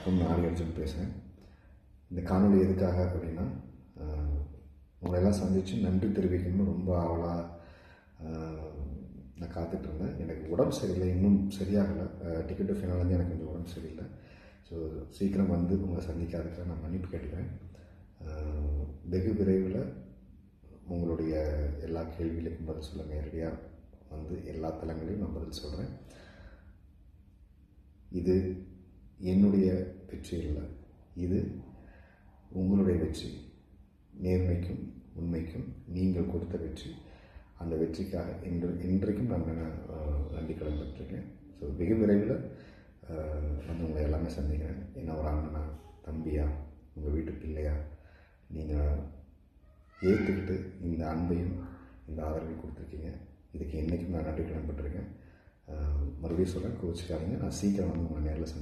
வணக்கம், நான் அர்ஜுன் பேசுகிறேன். இந்த காணொலி எதுக்காக அப்படின்னா, உங்களெல்லாம் சந்தித்து நன்றி தெரிவிக்கணும்னு ரொம்ப ஆவலாக நான் காத்துட்ருந்தேன். எனக்கு உடம்பு சரியில்லை, இன்னும் சரியாகலை. டிக்கெட் டு ஃபைனல்லேருந்து எனக்கு கொஞ்சம் உடம்பு சரியில்லை. ஸோ சீக்கிரம் வந்து உங்களை சந்திக்காதுக்காக நான் மன்னிப்பு கேட்டுக்கிறேன். வெகு விரைவில் உங்களுடைய எல்லா கேள்விகளுக்கும் பதில் சொல்ல நேரடியாக வந்து எல்லா தளங்களையும் நான் பதில் சொல்கிறேன். இது என்னுடைய வெற்றி இல்லை, இது உங்களுடைய வெற்றி. நேர்மைக்கும் உண்மைக்கும் நீங்கள் கொடுத்த வெற்றி. அந்த வெற்றிக்காக இன்றைக்கும் நான் நன்றி கடன் பெற்றிருக்கேன். ஸோ வெகு விரைவில் வந்து உங்களை எல்லாமே சந்திக்கிறேன். என்ன ஒரு அண்ணனா, தம்பியா, உங்கள் வீட்டு பிள்ளையா நீங்கள் ஏற்றுக்கிட்டு இந்த அன்பையும் இந்த ஆதரவையும் கொடுத்துருக்கீங்க. இதுக்கு என்றைக்கும் நான் நன்றி கடன் பெற்றிருக்கேன். மறுபடியும் சொல்கிறேன், கோச்சிக்காதீங்க. நான் சீக்கிரம் வந்து உங்களை நேரில்